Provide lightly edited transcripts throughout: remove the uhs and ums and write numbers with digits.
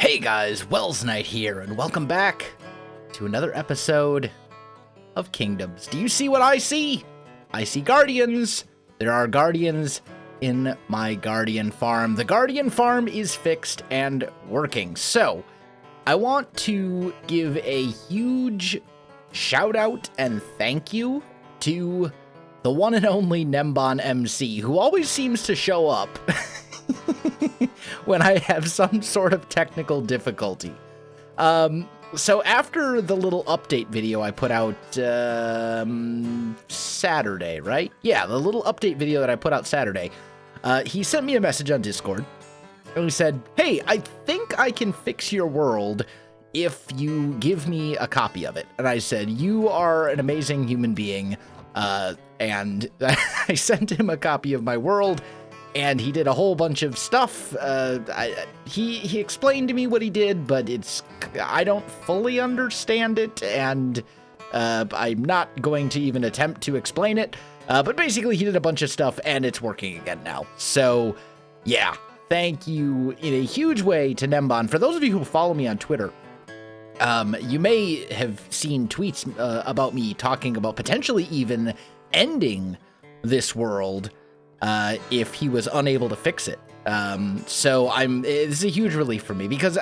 Hey guys, Welsknight here, and welcome back to another episode of Kingdoms. Do you see what I see? I see guardians. There are guardians in my guardian farm. The guardian farm is fixed and working. So, I want to give a huge shout out and thank you to the one and only Gnembon MC, who always seems to show up when I have some sort of technical difficulty. So after the little update video I put out Saturday, right? Yeah, the little update video that I put out Saturday, he sent me a message on Discord, and he said, hey, I think I can fix your world if you give me a copy of it. And I said, you are an amazing human being, and I sent him a copy of my world, and he did a whole bunch of stuff. He explained to me what he did, but I don't fully understand it, and I'm not going to even attempt to explain it. But basically, he did a bunch of stuff, and it's working again now. So, yeah, thank you in a huge way to Gnembon. For those of you who follow me on Twitter, you may have seen tweets about me talking about potentially even ending this world if he was unable to fix it. So it's a huge relief for me, because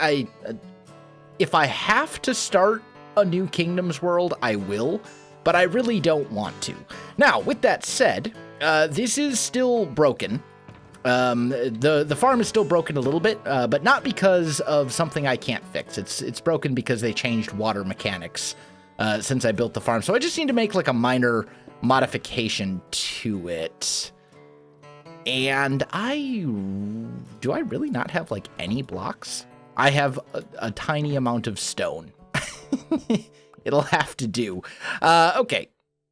if I have to start a new Kingdoms world, I will, but I really don't want to. Now, with that said, this is still broken. The farm is still broken a little bit, but not because of something I can't fix. It's broken because they changed water mechanics since I built the farm. So I just need to make like a minor modification to it. And do I really not have like any blocks? I have a tiny amount of stone. It'll have to do. Okay,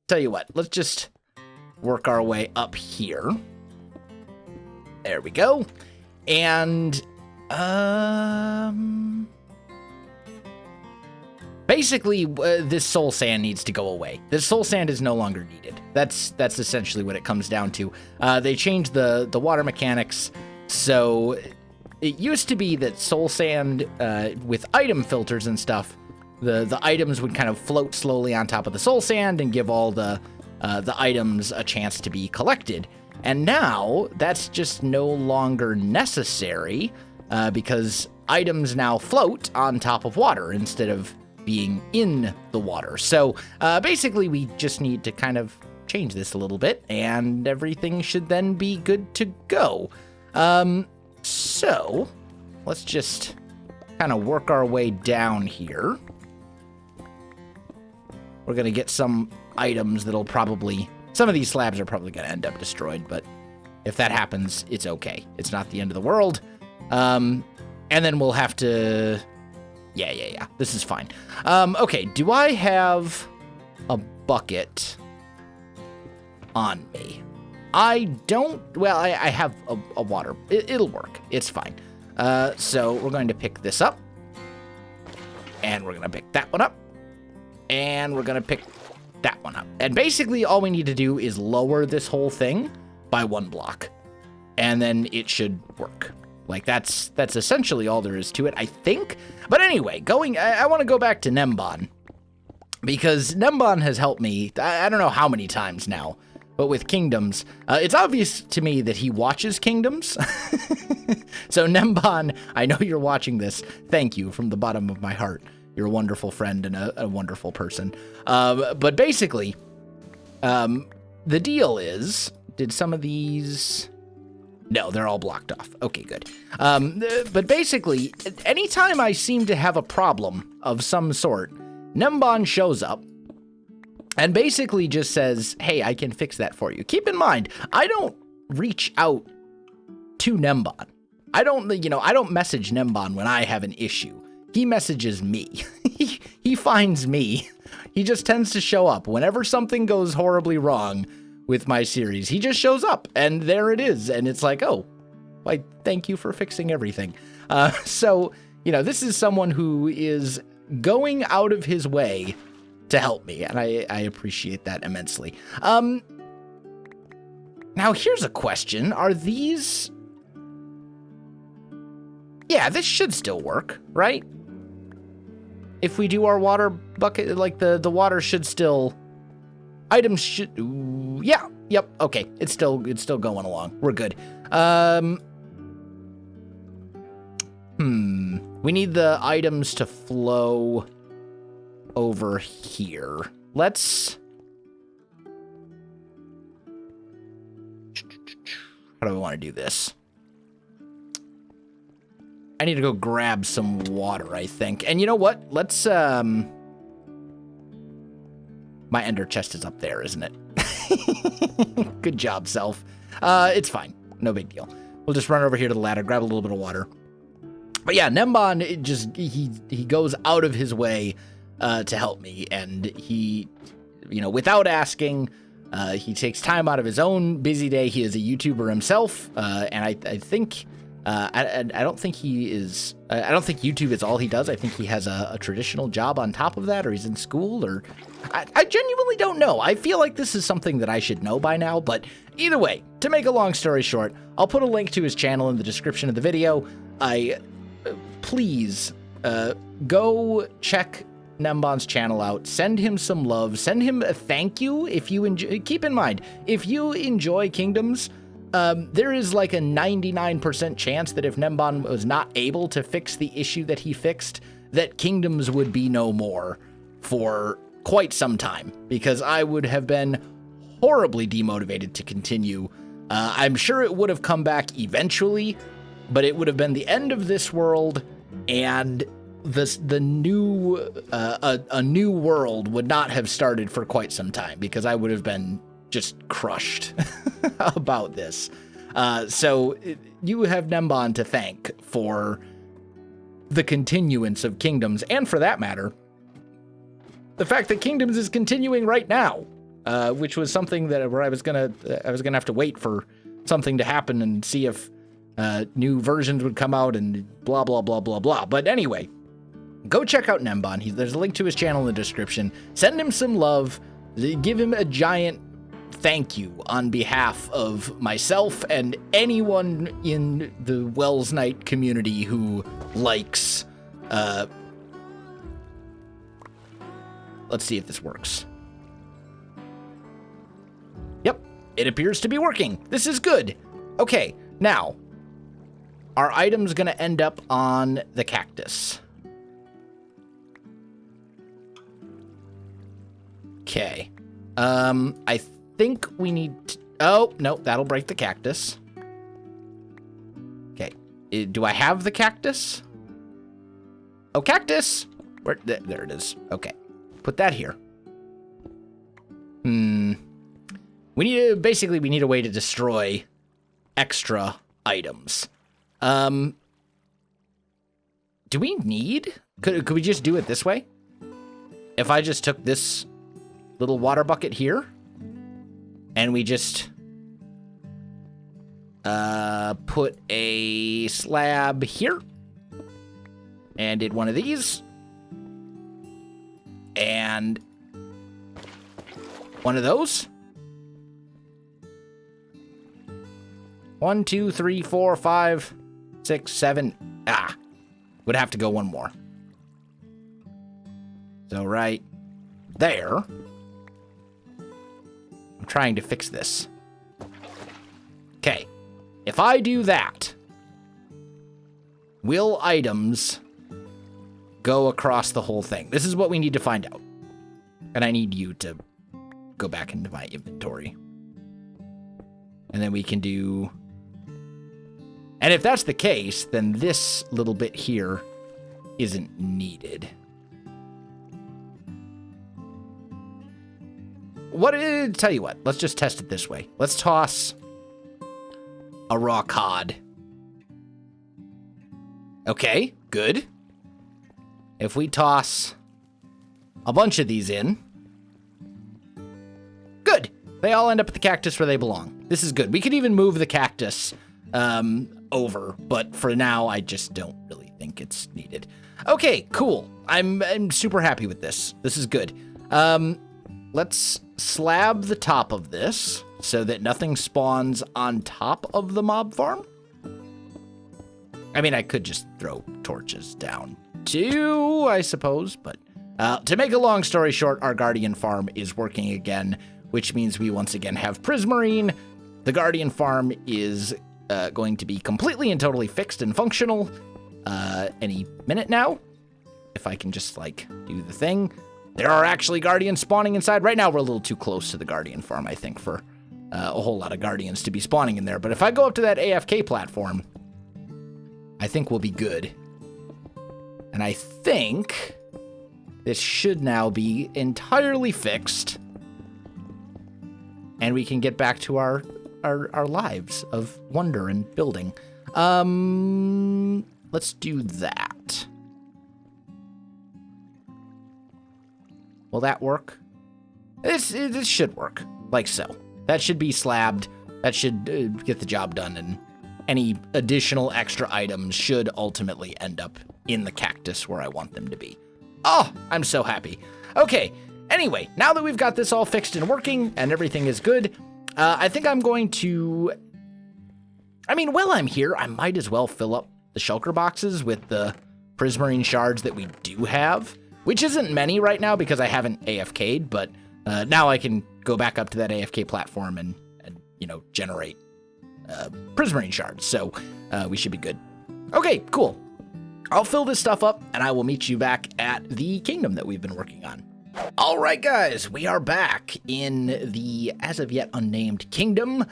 tell you what, let's just work our way up here. There we go. And, basically, this soul sand needs to go away. This soul sand is no longer needed. That's essentially what it comes down to. They changed the water mechanics, so it used to be that soul sand, with item filters and stuff, the items would kind of float slowly on top of the soul sand and give all the items a chance to be collected. And now, that's just no longer necessary, because items now float on top of water instead of being in the water. So, basically, we just need to kind of change this a little bit, and everything should then be good to go. So, let's just kind of work our way down here. We're going to get some items that'll probably... Some of these slabs are probably going to end up destroyed, but if that happens, it's okay. It's not the end of the world. And then we'll have to... Yeah. This is fine. Okay, do I have a bucket on me? I don't... Well, I have a water. It'll work. It's fine. So we're going to pick this up. And we're going to pick that one up. And we're going to pick that one up. And basically all we need to do is lower this whole thing by 1 block. And then it should work. Like, that's essentially all there is to it, I think. But anyway, I want to go back to Gnembon, because Gnembon has helped me, I don't know how many times now, but with Kingdoms. It's obvious to me that he watches Kingdoms. So Gnembon, I know you're watching this. Thank you from the bottom of my heart. You're a wonderful friend and a wonderful person. But basically, the deal is, did some of these... No, they're all blocked off. Okay, good. But basically, anytime I seem to have a problem of some sort, Gnembon shows up and basically just says, hey, I can fix that for you. Keep in mind, I don't reach out to Gnembon. I don't message Gnembon when I have an issue. He messages me. He finds me. He just tends to show up. Whenever something goes horribly wrong with my series, he just shows up, and there it is. And it's like, oh, why, thank you for fixing everything. So, this is someone who is going out of his way to help me, and I appreciate that immensely. Now, here's a question. Are these... Yeah, this should still work, right? If we do our water bucket, like the water should still... Items should... Ooh, yeah, yep, okay. It's still going along. We're good. We need the items to flow over here. Let's... How do I want to do this? I need to go grab some water, I think. And you know what? Let's, My ender chest is up there, isn't it? Good job, self. It's fine. No big deal. We'll just run over here to the ladder, grab a little bit of water. But yeah, Gnembon, he goes out of his way to help me. And he, without asking... he takes time out of his own busy day. He is a YouTuber himself, and I think I don't think he is. I don't think YouTube is all he does. I think he has a traditional job on top of that, or he's in school, or I genuinely don't know. I feel like this is something that I should know by now. But either way, to make a long story short, I'll put a link to his channel in the description of the video. Please go check Gnembon's channel out, send him some love, send him a thank you if you enjoy. Keep in mind, if you enjoy Kingdoms, there is like a 99% chance that if Gnembon was not able to fix the issue that he fixed, that Kingdoms would be no more for quite some time, because I would have been horribly demotivated to continue. I'm sure it would have come back eventually, but it would have been the end of this world, and a new world would not have started for quite some time, because I would have been just crushed about this. So you have Gnembon to thank for the continuance of Kingdoms, and for that matter, the fact that Kingdoms is continuing right now, which was something that where I was gonna have to wait for something to happen and see if new versions would come out and blah blah blah blah blah. But anyway. Go check out Gnembon. There's a link to his channel in the description. Send him some love. Give him a giant thank you on behalf of myself and anyone in the Welsknight community who likes... Let's see if this works. Yep, it appears to be working. This is good. Okay, now, our item's going to end up on the cactus. Okay. I think we need to... Oh, no, that'll break the cactus. Okay. Do I have the cactus? Oh, cactus! Where? There it is. Okay. Put that here. We need a way to destroy extra items. Do we need... Could we just do it this way? If I just took this little water bucket here, and we just put a slab here, and did one of these, and one of those. 1, 2, 3, 4, 5, 6, 7. Would have to go one more. So right there. I'm trying to fix this. Okay. If I do that, will items go across the whole thing? This is what we need to find out. And I need you to go back into my inventory. And then we can do... And if that's the case, then this little bit here isn't needed. Tell you what, let's just test it this way. Let's toss a raw cod. Okay, good. If we toss a bunch of these in, good. They all end up at the cactus where they belong. This is good. We could even move the cactus over, but for now, I just don't really think it's needed. Okay, cool. I'm super happy with this. This is good. Let's slab the top of this so that nothing spawns on top of the mob farm. I mean, I could just throw torches down too, I suppose, but to make a long story short, our Guardian farm is working again, which means we once again have Prismarine. The Guardian farm is going to be completely and totally fixed and functional any minute now. If I can just, like, do the thing. There are actually Guardians spawning inside. Right now, we're a little too close to the Guardian farm, I think, for a whole lot of Guardians to be spawning in there. But if I go up to that AFK platform, I think we'll be good. And I think this should now be entirely fixed. And we can get back to our lives of wonder and building. Let's do that. Will that work? This should work, like so. That should be slabbed. That should get the job done, and any additional extra items should ultimately end up in the cactus where I want them to be. Oh, I'm so happy. Okay, anyway, now that we've got this all fixed and working and everything is good, I think I'm going to... I mean, while I'm here, I might as well fill up the shulker boxes with the Prismarine shards that we do have, which isn't many right now because I haven't AFK'd, but now I can go back up to that AFK platform and you know, generate Prismarine shards, so we should be good. Okay, cool. I'll fill this stuff up, and I will meet you back at the kingdom that we've been working on. All right, guys, we are back in the as-of-yet unnamed kingdom,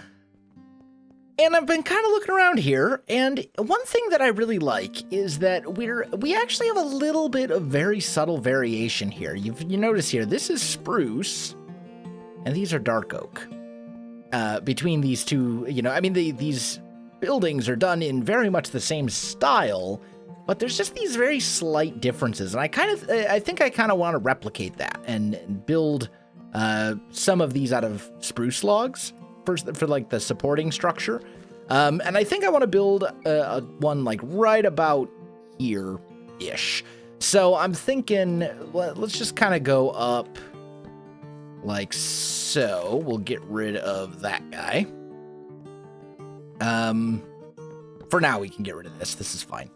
and I've been kind of looking around here, and one thing that I really like is that we actually have a little bit of very subtle variation here. You notice here, this is spruce, and these are dark oak. Between these two, you know, I mean, these buildings are done in very much the same style, but there's just these very slight differences, and I think I kind of want to replicate that and build some of these out of spruce logs for like the supporting structure. And I think I want to build one like right about here-ish. So I'm thinking, let's just kind of go up like so. We'll get rid of that guy. For now, we can get rid of this. This is fine.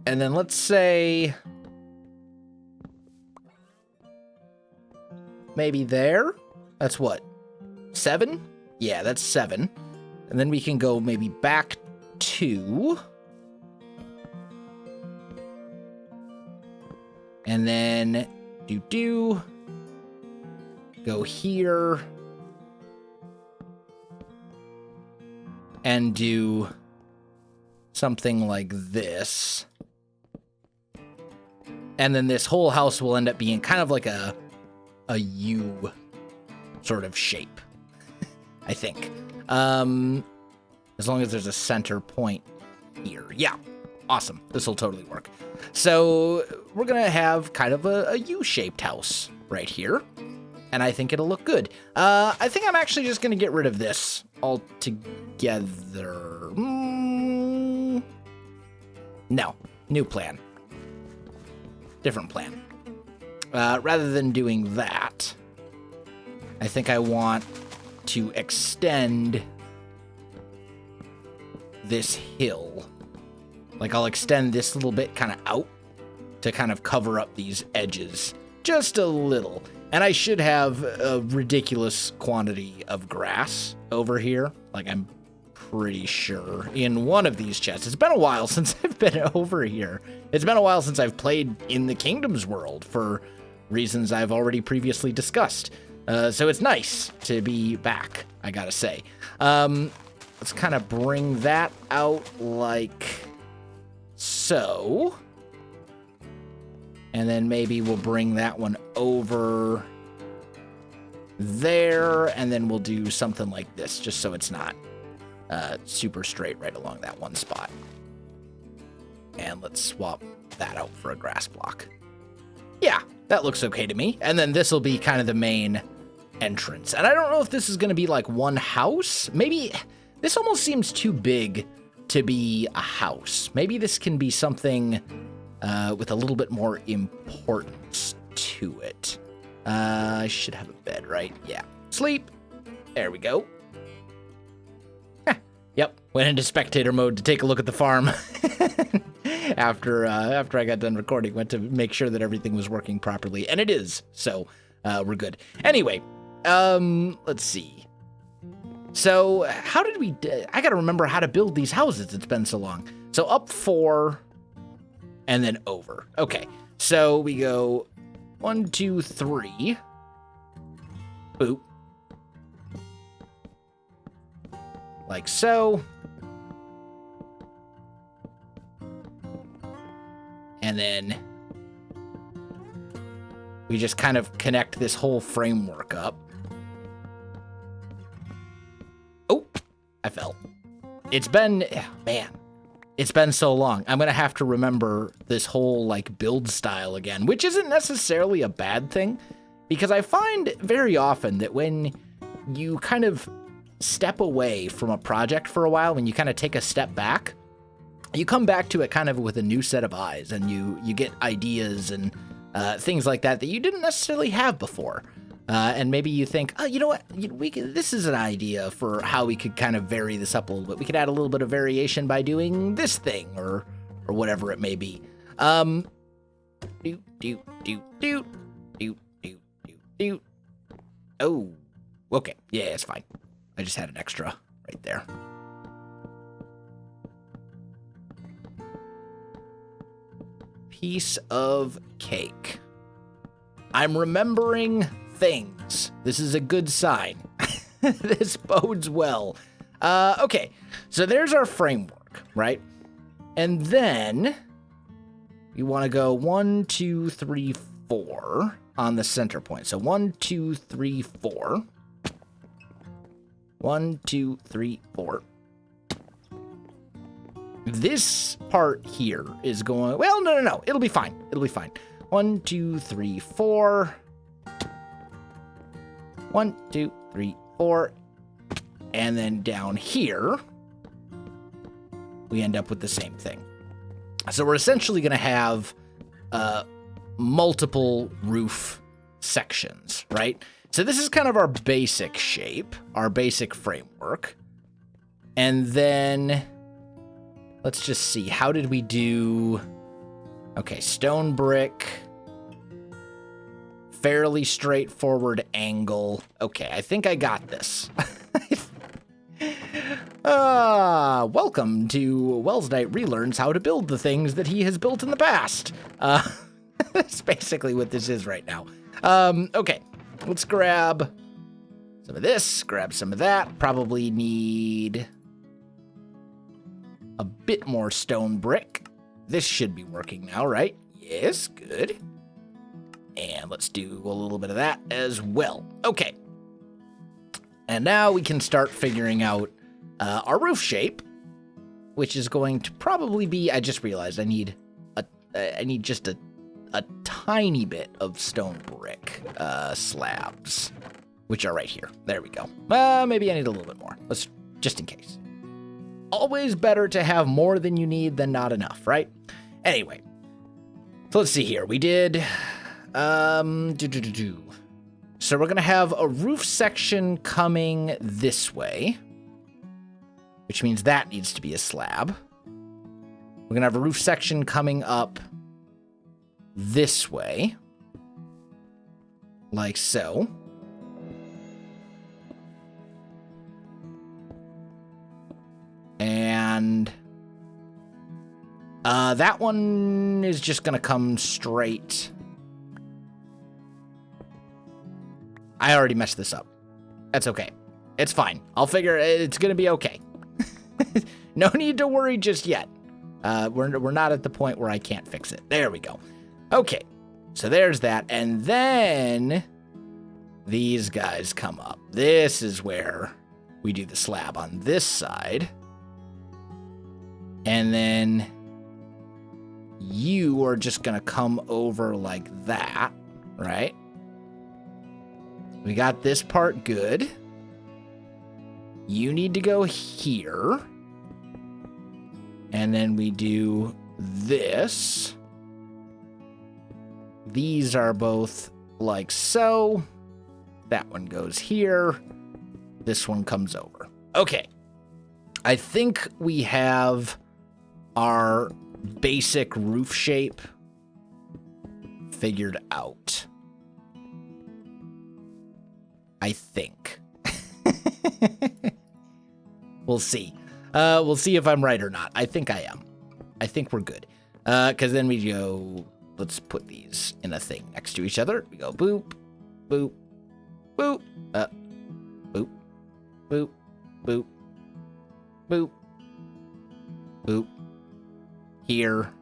And then let's say maybe there. That's what? 7? Yeah, that's 7. And then we can go maybe back 2. And then go here and do something like this. And then this whole house will end up being kind of like a U sort of shape, I think. As long as there's a center point here. Yeah, awesome. This will totally work. So we're going to have kind of a U-shaped house right here. And I think it'll look good. I think I'm actually just going to get rid of this altogether. No, new plan. Different plan. Rather than doing that, I think I want to extend this hill. Like, I'll extend this little bit kind of out to kind of cover up these edges just a little. And I should have a ridiculous quantity of grass over here. Like, I'm pretty sure in one of these chests. It's been a while since I've been over here. It's been a while since I've played in the Kingdoms world for reasons I've already previously discussed. So it's nice to be back, I gotta say. Let's kind of bring that out like so. And then maybe we'll bring that one over there, and then we'll do something like this, just so it's not super straight right along that one spot. And let's swap that out for a grass block. Yeah, that looks okay to me. And then this will be kind of the main entrance. And I don't know if this is going to be like one house. Maybe this almost seems too big to be a house. Maybe this can be something with a little bit more importance to it. I should have a bed, right? Yeah. Sleep. There we go. Yep, went into spectator mode to take a look at the farm. After I got done recording, went to make sure that everything was working properly, and it is, so we're good. Anyway, let's see. So how did we, I gotta remember how to build these houses, it's been so long. So up 4, and then over. Okay, so we go 1, 2, 3. Boop. Like so. And then we just kind of connect this whole framework up. Oh, I fell. It's been, man, it's been so long. I'm going to have to remember this whole like build style again, which isn't necessarily a bad thing, because I find very often that when you kind of step away from a project for a while, when you kind of take a step back, you come back to it kind of with a new set of eyes, and you get ideas and things like that you didn't necessarily have before. And maybe you think, oh, you know what? This is an idea for how we could kind of vary this up a little bit. We could add a little bit of variation by doing this thing or whatever it may be. Oh, okay. Yeah, it's fine. I just had an extra right there. Piece of cake. I'm remembering things. This is a good sign. This bodes well. Okay, so there's our framework, right? And then you want to go 1, 2, 3, 4 on the center point. So 1, 2, 3, 4. 1, 2, 3, 4. This part here is going, well, no. It'll be fine. It'll be fine. 1, 2, 3, 4. 1, 2, 3, 4. And then down here, we end up with the same thing. So we're essentially going to have multiple roof sections, right? So this is kind of our basic shape, our basic framework. And then let's just see, how did we do? Okay, stone brick, fairly straightforward angle. Okay, I think I got this. Welcome to Welsknight relearns how to build the things that he has built in the past. That's basically what this is right now. Okay, let's grab some of this, grab some of that. Probably need a bit more stone brick. This should be working now, right? Yes, good. And let's do a little bit of that as well. Okay. And now we can start figuring out our roof shape, which is going to probably be, I just realized I need just a tiny bit of stone brick slabs, which are right here. There we go. Maybe I need a little bit more. Let's, just in case. Always better to have more than you need than not enough, right? Anyway, so let's see here. We did, so we're gonna have a roof section coming this way, which means that needs to be a slab. We're gonna have a roof section coming up this way, like so. And that one is just gonna come straight. I already messed this up. That's okay. It's fine. I'll figure it's gonna be okay. No need to worry just yet. We're not at the point where I can't fix it. There we go. Okay, so there's that, and then these guys come up. This is where we do the slab on this side. And then you are just gonna come over like that, right? We got this part good. You need to go here. And then we do this. These are both like so. That one goes here. This one comes over. Okay. I think we have our basic roof shape figured out. I think. We'll see. We'll see if I'm right or not. I think I am. I think we're good. Because then we go, let's put these in a thing next to each other. We go boop, boop, boop, boop, boop, boop, boop, boop, here,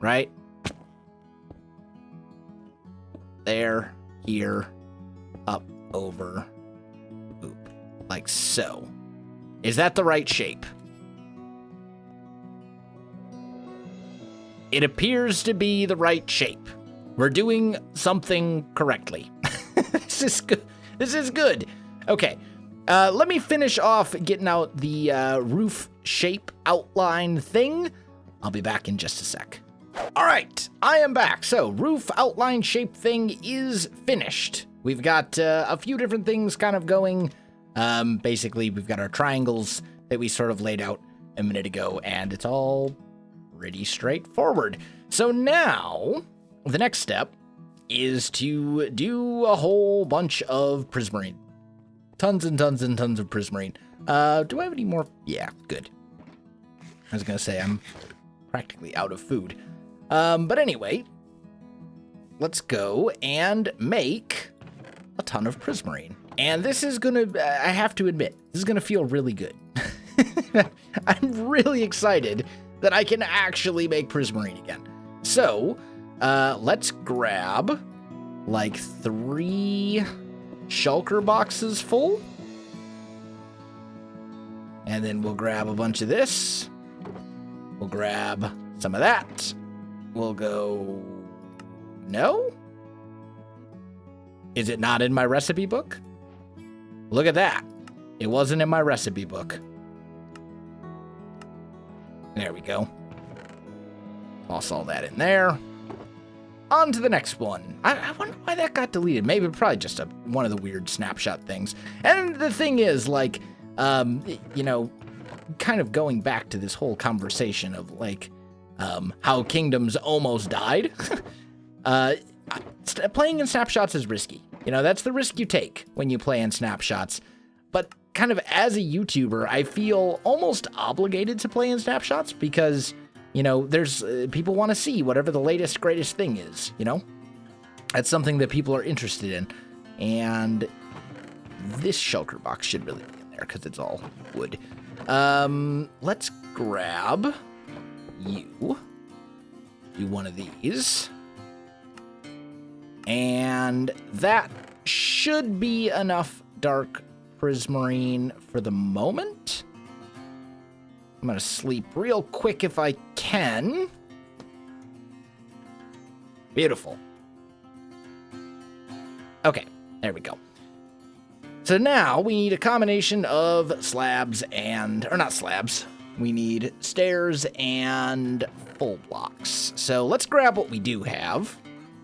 right? There, here, up, over, boop, like so. Is that the right shape? It appears to be the right shape. We're doing something correctly. This is good. This is good. Okay. Let me finish off getting out the roof shape outline thing. I'll be back in just a sec. All right, I am back. So roof outline shape thing is finished. We've got a few different things kind of going. Basically, we've got our triangles that we sort of laid out a minute ago, and it's all pretty straightforward. So now, the next step is to do a whole bunch of prismarine. Tons and tons and tons of prismarine. Do I have any more? Yeah, good. I was going to say, I'm practically out of food. But anyway, let's go and make a ton of prismarine. And this is going to, I have to admit, this is going to feel really good. I'm really excited that I can actually make prismarine again. So, let's grab like 3 shulker boxes full. And then we'll grab a bunch of this. We'll grab some of that. We'll go, no? Is it not in my recipe book? Look at that. It wasn't in my recipe book. There we go. Toss all that in there. On to the next one. I wonder why that got deleted. Maybe probably just one of the weird snapshot things. And the thing is, like, you know, kind of going back to this whole conversation of, like, how kingdoms almost died. Playing in snapshots is risky. You know, that's the risk you take when you play in snapshots. But kind of as a YouTuber, I feel almost obligated to play in snapshots because, you know, there's people want to see whatever the latest, greatest thing is, you know? That's something that people are interested in. And this shulker box should really be in there because it's all wood. Let's grab you. Do one of these. And that should be enough dark prismarine for the moment. I'm going to sleep real quick if I can. Beautiful. Okay, there we go. So now we need a combination of slabs and, or not slabs, we need stairs and full blocks. So let's grab what we do have.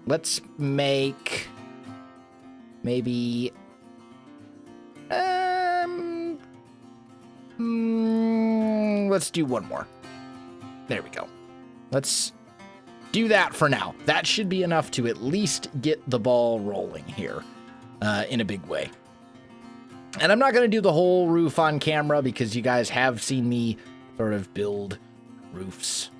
Let's make maybe let's do one more. There we go. Let's do that for now. That should be enough to at least get the ball rolling here in a big way. And I'm not going to do the whole roof on camera because you guys have seen me sort of build roofs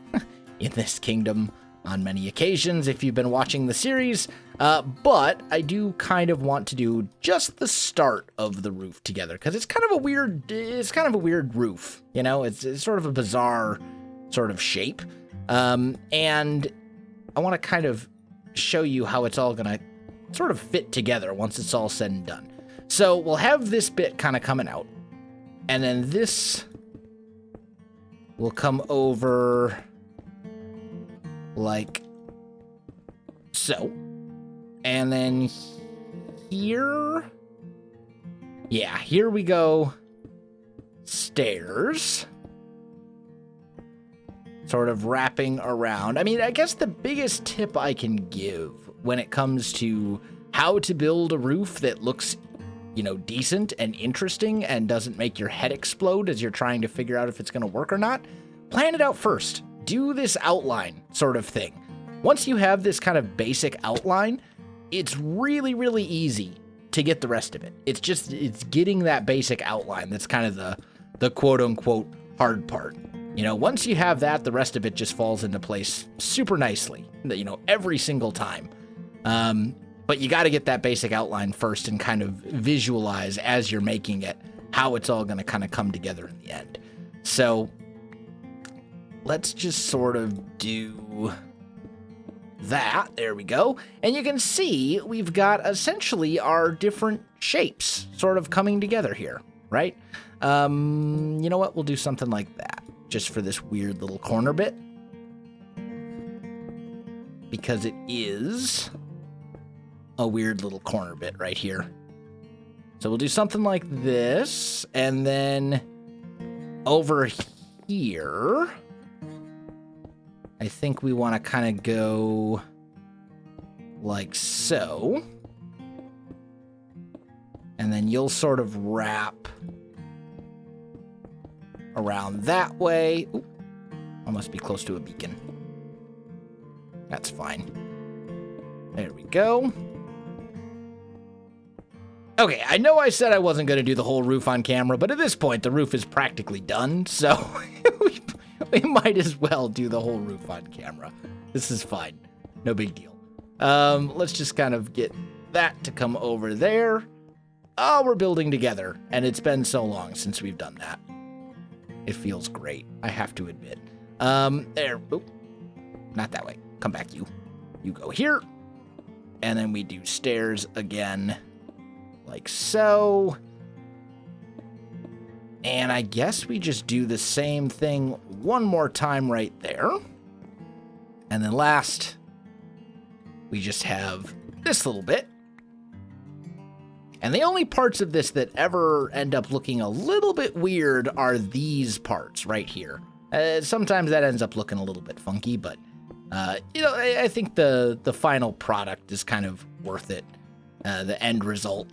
in this kingdom on many occasions if you've been watching the series, but I do kind of want to do just the start of the roof together because it's kind of a weird roof, you know, it's sort of a bizarre sort of shape, and I want to kind of show you how it's all gonna sort of fit together once it's all said and done. So we'll have this bit kind of coming out, and then this will come over like so. And then here, yeah, here we go. Stairs. Sort of wrapping around. I mean, I guess the biggest tip I can give when it comes to how to build a roof that looks, you know, decent and interesting and doesn't make your head explode as you're trying to figure out if it's going to work or not, plan it out first. Do this outline sort of thing. Once you have this kind of basic outline, it's really, really easy to get the rest of it. It's getting that basic outline that's kind of the quote-unquote hard part. You know, once you have that, the rest of it just falls into place super nicely, you know, every single time. But you got to get that basic outline first and kind of visualize as you're making it how it's all going to kind of come together in the end. So let's just sort of do that. There we go. And you can see we've got essentially our different shapes sort of coming together here, right? You know what? We'll do something like that just for this weird little corner bit, because it is a weird little corner bit right here. So we'll do something like this, and then over here, I think we want to kind of go like so. And then you'll sort of wrap around that way. Ooh, I must be close to a beacon. That's fine. There we go. Okay, I know I said I wasn't going to do the whole roof on camera, but at this point, the roof is practically done, so we might as well do the whole roof on camera. This is fine. No big deal. Let's just kind of get that to come over there. Oh, we're building together, and it's been so long since we've done that. It feels great, I have to admit. There. Oop. Not that way. Come back, you. You go here. And then we do stairs again. Like so. And I guess we just do the same thing one more time right there. And then last, we just have this little bit. And the only parts of this that ever end up looking a little bit weird are these parts right here. Sometimes that ends up looking a little bit funky, but you know, I think the final product is kind of worth it. The end result.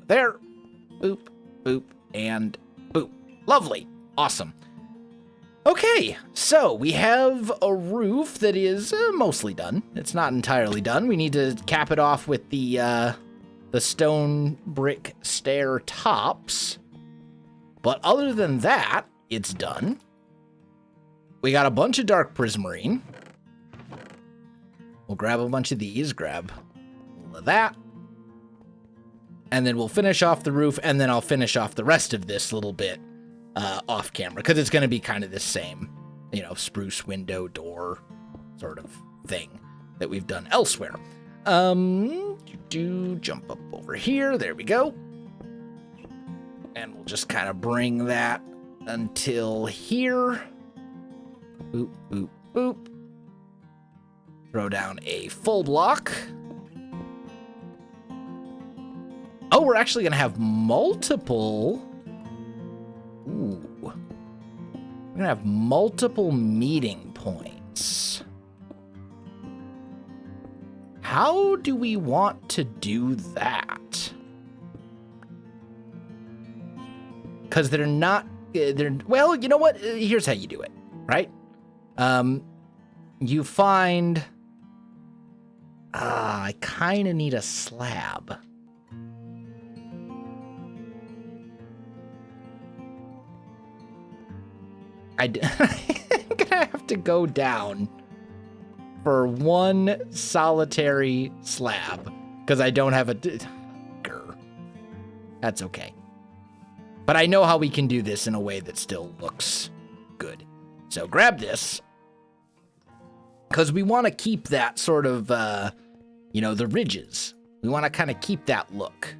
There, boop, boop, and boop. Lovely. Awesome. Okay, so we have a roof that is mostly done. It's not entirely done. We need to cap it off with the stone brick stair tops. But other than that, it's done. We got a bunch of dark prismarine. We'll grab a bunch of these, grab all of that. And then we'll finish off the roof, and then I'll finish off the rest of this little bit off camera, because it's going to be kind of the same, you know, spruce window door sort of thing that we've done elsewhere. Jump up over here. There we go. And we'll just kind of bring that until here. Boop, boop, boop. Throw down a full block. Oh, we're actually going to have multiple. Ooh. We're going to have multiple meeting points. How do we want to do that? Because they're not, well, you know what? Here's how you do it, right? You find, I kind of need a slab. I'm gonna have to go down for one solitary slab because I don't have a. Grr. That's okay. But I know how we can do this in a way that still looks good. So grab this because we want to keep that sort of, you know, the ridges. We want to kind of keep that look.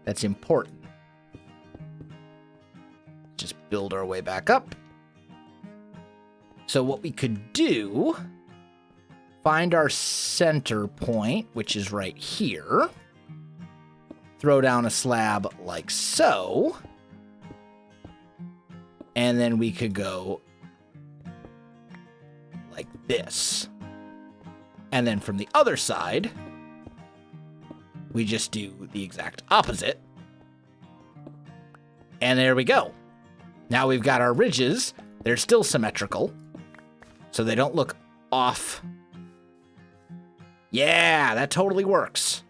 That's important. Just build our way back up. So what we could do, find our center point, which is right here. Throw down a slab like so. And then we could go like this. And then from the other side, we just do the exact opposite. And there we go. Now we've got our ridges. They're still symmetrical, so they don't look off. Yeah, that totally works.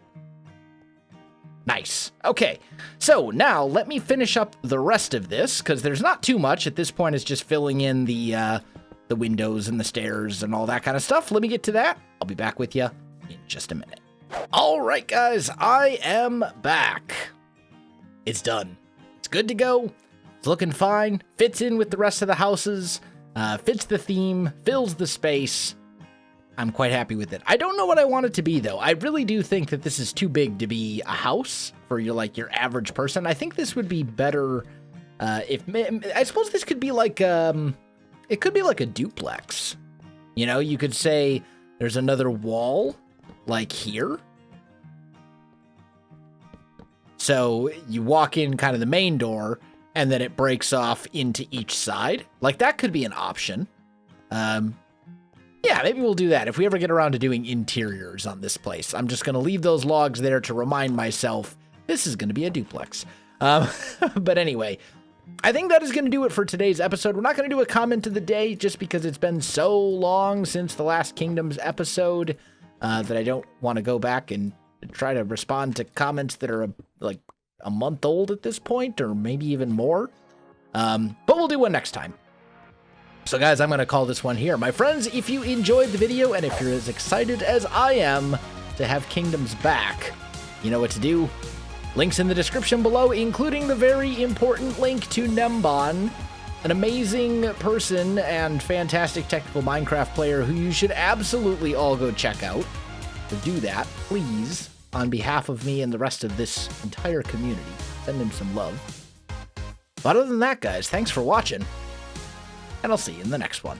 Nice. Okay, so now let me finish up the rest of this, because there's not too much. At this point, it's just filling in the windows and the stairs and all that kind of stuff. Let me get to that. I'll be back with you in just a minute. All right, guys, I am back. It's done. It's good to go. It's looking fine. Fits in with the rest of the houses. Fits the theme. Fills the space. I'm quite happy with it. I don't know what I want it to be, though. I really do think that this is too big to be a house for your average person. I think this would be better I suppose this could be like it could be like a duplex. You know, you could say there's another wall like here. So you walk in kind of the main door and then it breaks off into each side. Like that could be an option. Yeah, maybe we'll do that if we ever get around to doing interiors on this place. I'm just going to leave those logs there to remind myself this is going to be a duplex. But anyway, I think that is going to do it for today's episode. We're not going to do a comment of the day just because it's been so long since the last Kingdoms episode that I don't want to go back and try to respond to comments that are like a month old at this point, or maybe even more. But we'll do one next time. So guys, I'm going to call this one here. My friends, if you enjoyed the video and if you're as excited as I am to have Kingdoms back, you know what to do. Links in the description below, including the very important link to Gnembon, an amazing person and fantastic technical Minecraft player who you should absolutely all go check out. To do that, please, on behalf of me and the rest of this entire community, send him some love. But other than that, guys, thanks for watching. And I'll see you in the next one.